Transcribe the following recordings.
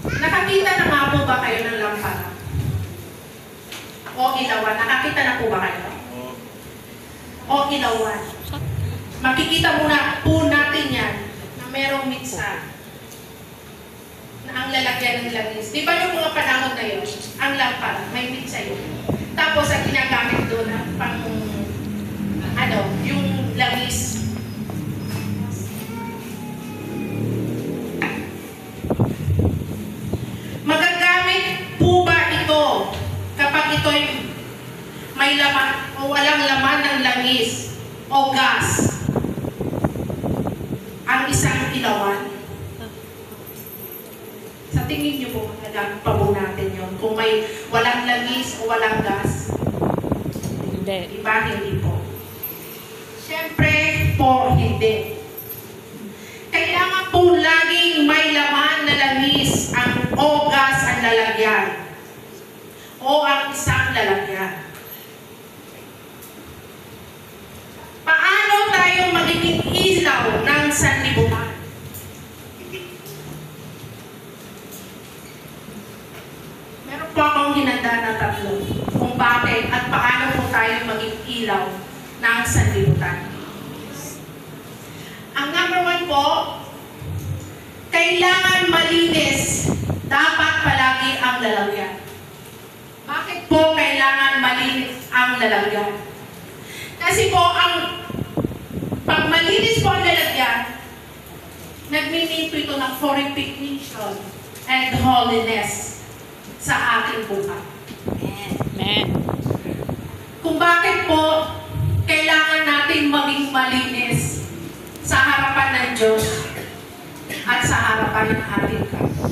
Nakakita na nga po ba kayo ng lampara? O ilawan? Nakakita na po ba kayo? O ilawan? Makikita muna po natin yan na merong minsan na ang lalagyan ng langis. Di ba yung mga panahon na yun, ang lampara, may mitsa yun. Tapos ang ginagamit doon ang pang, yung langis. Magagamit po ba ito kapag ito'y may laman o walang laman ng langis o gas? Ang isang ilawan. Sa tingin niyo po, magagamit pa po natin yun. Kung may walang langis o walang gas. Hindi. Diba? Hindi po. Siyempre po, hindi. Kailangan po laging may laman na langis o gas ang lalagyan. O ang isang lalagyan. Paano tayo magiging ilaw ng sanlibutan? Meron po akong hinanda na tatlo kung bakit at paano po tayo maging ilaw ng sanlibutan. Ang number 1 po, kailangan malinis. Dapat palagi ang lalagyan. Bakit po kailangan malinis ang lalagyan? Kasi po, pag malinis po ang lalagyan, nagminito ito ng purification and holiness sa ating buhay. Amen. Kung bakit po, kailangan natin maging malinis sa harapan ng Diyos at sa harapan ng ating kapwa.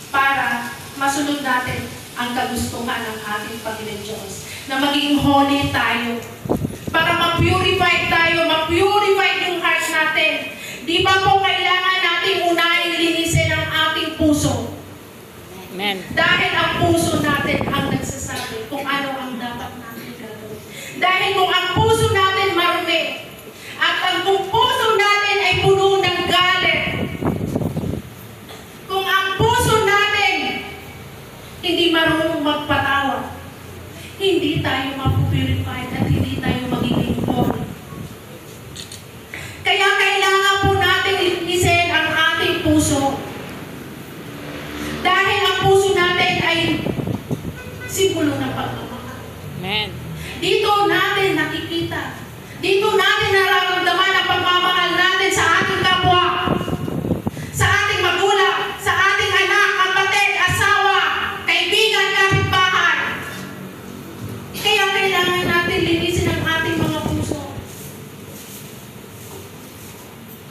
Para masunod natin ang kagustuhan ng ating Panginoon Diyos na maging holy tayo. Para ma-purify tayo, ma-purify yung heart natin. Di ba po kailangan natin unahin linisin ang ating puso? Amen. Dahil ang puso natin ang nagsasabi kung ano ang dapat natin gagawin. Dahil kung ang puso natin marumi at ang puso natin ay puno ng galit, kung ang puso natin hindi marunong magpatawad, hindi tayo mapupurify at hindi tayo magiging holy. Kaya kailangan po natin linisin ang ating puso. Dahil ang puso natin ay simbolo ng pagmamahal. Amen. Dito natin nakikita. Dito natin nararamdaman ang pagmamahal natin sa ating kapwa. Sa ating magulang, sa ating anak, kapatid, asawa, kaibigan, kapitbahay. Kaya kailangan natin linisin ang ating mga puso.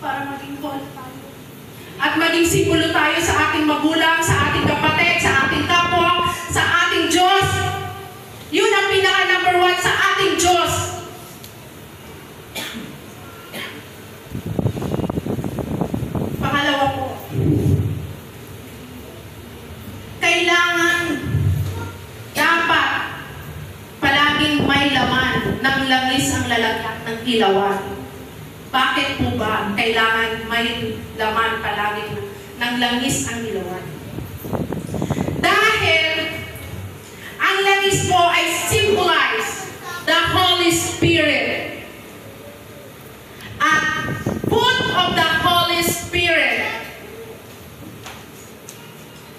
Para maging holy tayo. At maging simbolo tayo sa ating magulang, sa ating kapatid, sa ating kapwa, sa ating Diyos. Yun ang pinaka number 1 sa ating Diyos. Pangalawa po, kailangan dapat palaging may laman ng langis ang lalagyan ng ilawan. Bakit po ba kailangan may laman palagi ng langis ang ilawan? Dahil ang langis po ay symbolize the Holy Spirit. At fruit of the Holy Spirit,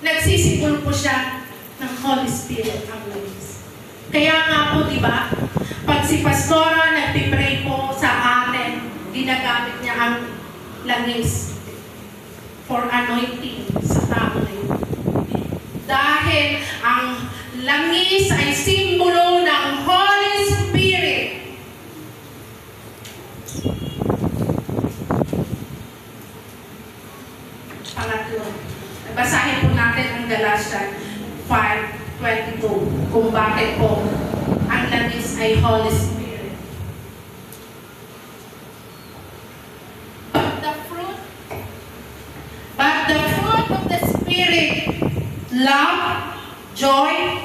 nagsisimbolo po siya ng Holy Spirit ang langis. Kaya nga po, di ba, pag si Pastora nagpipray po sa atin, ginagamit niya ang langis for anointing sa tao na yun. Dahil ang langis ay simbolo ng Holy Spirit. Pangatlo, basahin po natin ang Galatians 5:22 kung bakit po ang langis ay Holy Spirit. But the fruit of the Spirit, love, joy,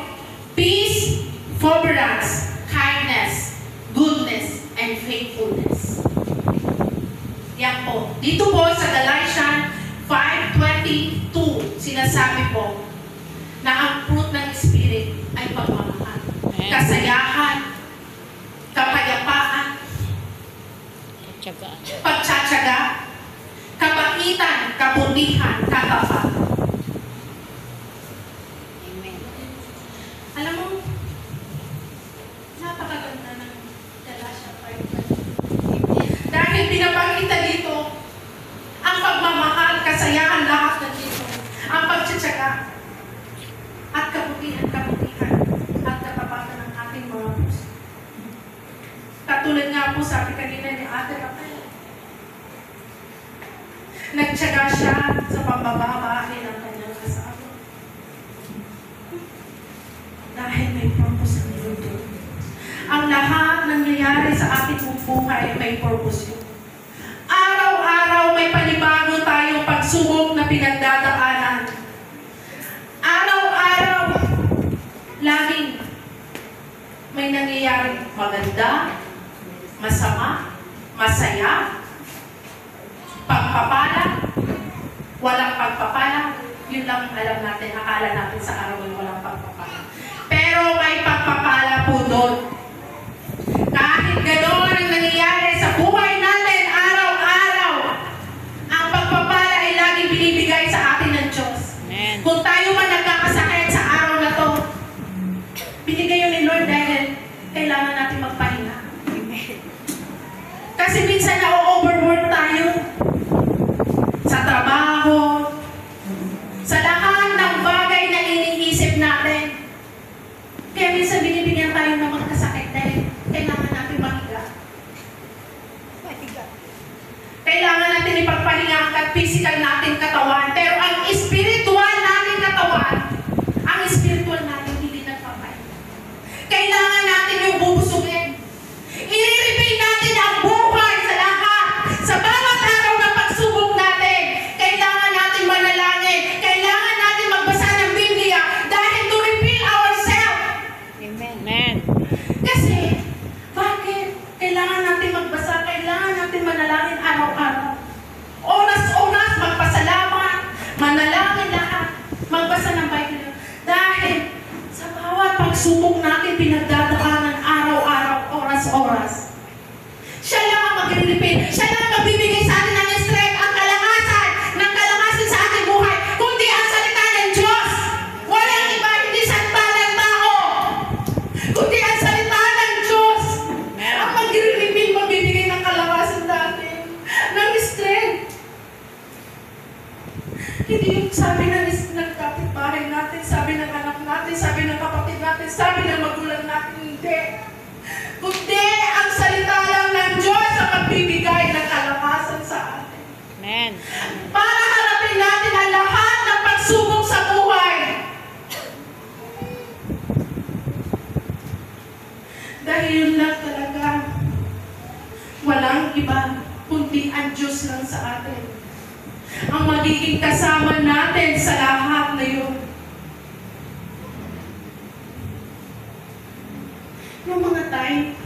peace, forbearance, kindness, goodness, and faithfulness. Yan po. Dito po sa Galatians 5:22, sinasabi po na ang fruit ng Spirit ay pagmamahal, Amen. kasayahan, kapayapaan, Tsagaan. pagtsatsaga, kabaitan, kabutihan, katapatan. Amen. Alam mo, napakaganda ng Galatia 5:22. Dahil pinapakita dito ang pagmamahal, kasayahan, lahat na dito. Ang pagtsatsaga at kabutihan, at katapatan ng ating mga puso. Katulad nga po sabi kanina ni Ate Rafael, nagtsaga siya sa pambababae ng kanyang asawa. Dahil may purpose ang Lord. Ang lahat ng nangyayari sa ating buhay may purpose yun. Araw-araw may panibago tayong pagsubok na pinagdadaanan. Araw-araw, laging may nangyayari maganda, masama, masaya, pagpapala, walang pagpapala. Yun lang alam natin, akala natin sa araw ay walang pagpapala. Pero may pagpapala po doon. Kahit gano'n ang nangyayari sa buhay natin araw-araw, ang pagpapala ay laging binibigay sa atin ng Diyos. Amen. Kung tayo man nagkakasakit sa araw na to, binigay yun ni Lord dahil kailangan natin magpahinga. Kasi minsan na-overwork tayo sa trabaho, sa lahat ng bagay na iniisip natin. Kaya minsan binibigyan tayo ng magkasakit dahil kailangan natin mahiga. Kailangan natin ipagpahinga ang physical natin katawan. Pero ang spiritual natin katawan, ang spiritual natin hindi nagpapahinga. Kailangan natin yung bubusugin. I-repeat natin ang buhay sa lahat. Sa bawat araw na pagsubok natin, kailangan natin manalangin. Kailangan natin magbasa ng Biblia dahil to refill ourselves. Amen. Amen. Kasi, bakit? Kailangan natin magbasa, kailangan natin manalangin araw-araw. Oras-oras, magpasalamat, manalangin lahat, magbasa ng Bible. Dahil, sa bawat pagsubok natin, pinagdadaanan araw-araw, oras-oras. Siya lang ang mag-repeat. Siya lang ang magbibigay sa atin ng strength, ang kalakasan sa ating buhay, kundi ang salita ng Diyos. Walang iba, hindi salita ng tao, kundi ang salita ng Diyos. Ang mag-repeat, magbibigay ng kalakasan sa atin, ng strength. Hindi yung sabi ng kapitbahay natin, sabi ng anak natin, sabi ng kapatid natin, sabi ng magulang natin, hindi. Kundi ang salita lang ng Diyos ang magbibigay ng kalakasan sa atin. Amen. Para harapin natin ang lahat ng pagsubok sa buhay. Dahil yun lang talaga, walang iba, kundi ang Diyos lang sa atin. Ang magiging kasama natin sa lahat na yun. Yung mga time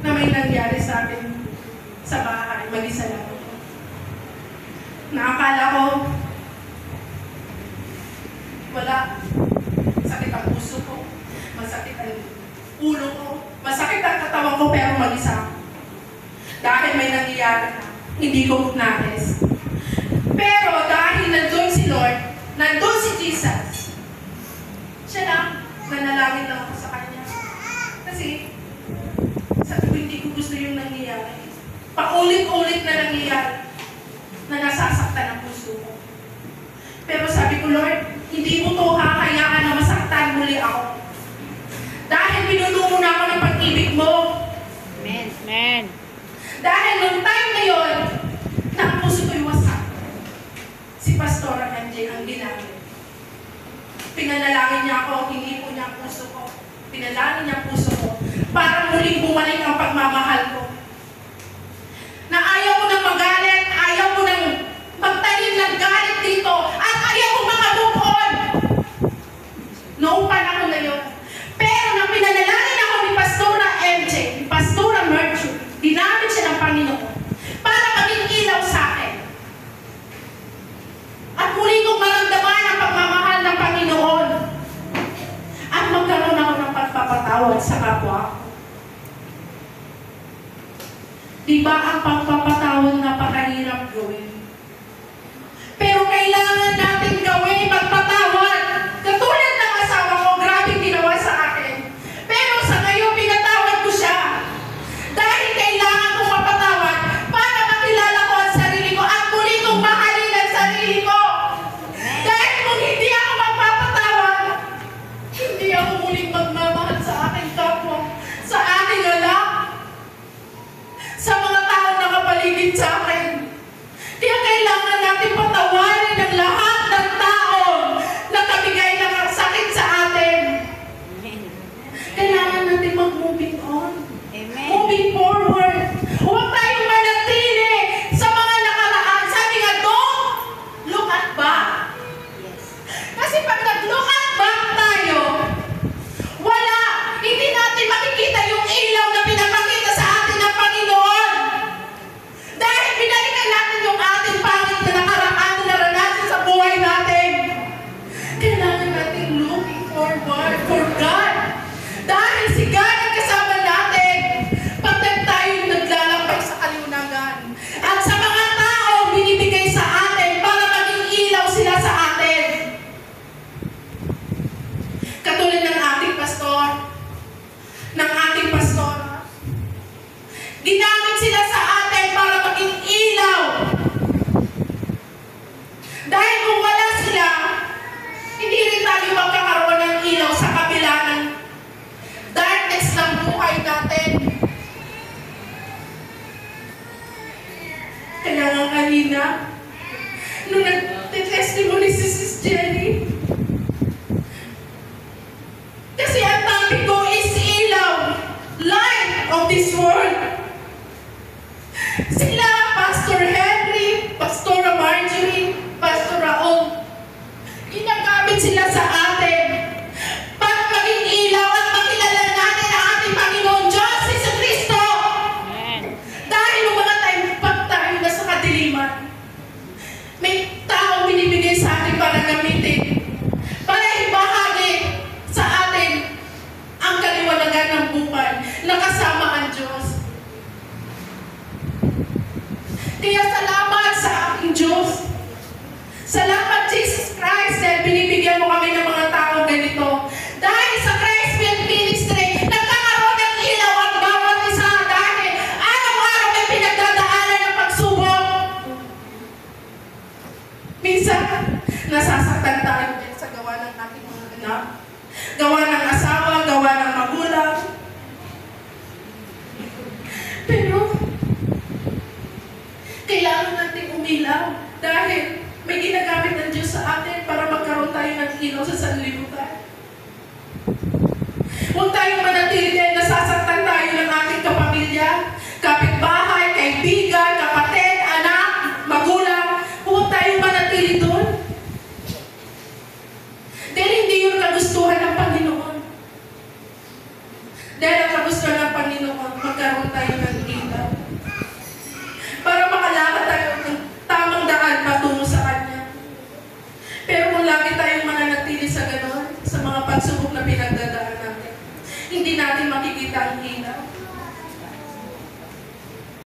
na may nangyari sa atin sa bahay, mag-isa lang ako. Nakakala ko, wala. Sakit ang puso ko, masakit ang ulo ko, masakit ang katawan ko, pero mag-isa ako. Dahil may nangyayari na, hindi ko nais. Pero dahil nandun si Lord, nandun si Jesus, siya lang, nanalangin lang ako sa Kanya. Kasi, sabi ko, hindi ko gusto yung nangyayari. Paulit-ulit na nangyayari na nasasaktan ang puso ko. Pero sabi ko, Lord, hindi mo to hakayaan na masaktan muli ako. Dahil pinuno mo na ako ng pag-ibig mo. Amen. Amen. Dahil nung time na yun, na ang puso ko'y wasak. Si Pastora MJ ang ginamit. Pinanalangin niya ako, hindi po niya ang puso ko. Pinalangin niya ang puso ko para muling bumalik ang pagmamahal ko. Na ayaw ko nang magalit, ayaw ko nang magtanim ng galit dito, at ayaw ko mga bukod. Noong panahon na yun. Pero nang pinanalangin ako ni Pastora MJ, ni Pastora Mercury, dinamit siya ng Panginoon para maging ilaw sa akin. Di ba ang pagpapatawad napakahirap gawin? Pero kailangan natin gawin magpatawad. Katulad ng asawa ko, grabe ginawa sa akin. Pero sa ngayon, pinatawad ko siya. Dahil kailangan kong mapatawad para makilala ko ang sarili ko at muli kong mahalin ang sarili ko. Dahil kung hindi ako magpapatawad, hindi ako muling magmamahal sa aking kapwa, sa aking anak, sa mga taong nakapaligid sa akin. Kaya kailangan natin patawarin ang lahat ng taong nakabigay ng sakit sa atin. Amen. Kailangan natin mag-moving on. Amen. Moving forward. Huwag tayong manatili sa mga nakaraan. Sabi nga, don't look at back. Yes. Kasi pag nag-look at back tayo, wala, hindi natin makikita yung ilaw na pinapakita sa atin ng Panginoon. Dahil binalikan natin yung ating pangit na nakaraan na naranasan sa buhay natin. Kailangan natin looking forward for God. Dahil si God ang kasama natin pag tayo naglalakbay sa kaliwanagan. At sa mga tao binibigay sa atin para maging ilaw sila sa atin. Katulad ng ating pastor, ng ating pastora. Ginamit sila sa atin para maging ilaw. Dahil kung wala sila, hindi rin tayo magkakaroon ng ilaw sa kabila ng darkness ng buhay natin. Kaya nga kanina, nung nag-testimony si Sis Jenny, kasi ang topic ko is ilaw, light of this world. Sila, Pastor Henry, Pastora Marjorie, Pastor Raul, ginagamit sila sa atin para maging ilaw at makilala natin ang ating Panginoon Diyos, Jesu Cristo. Amen. Dahil nung mga time, pag tayo nasa kadiliman, may tao binibigay sa atin para gamitin, para ibahagi sa atin ang kaliwanagan ng buhay na kasama ang Diyos. Kaya salamat sa aking Diyos. Salamat Jesus Christ dahil binibigyan mo kami ng mga taong ganito. Dahil sa Christ Field Ministry, nagkakaroon ng ilaw ang bawat isa dahil araw-araw may pinagdadaanan ng pagsubok. Minsan, nasasaktan tayo din sa gawa ng ating mga anak, gawa ng asawa, gawa ng magulang. Pero, kailangan natin umilaw dahil may ginagamit ng Diyos sa atin para magkaroon tayo ng ilaw sa sanlibutan. Huwag tayong manatili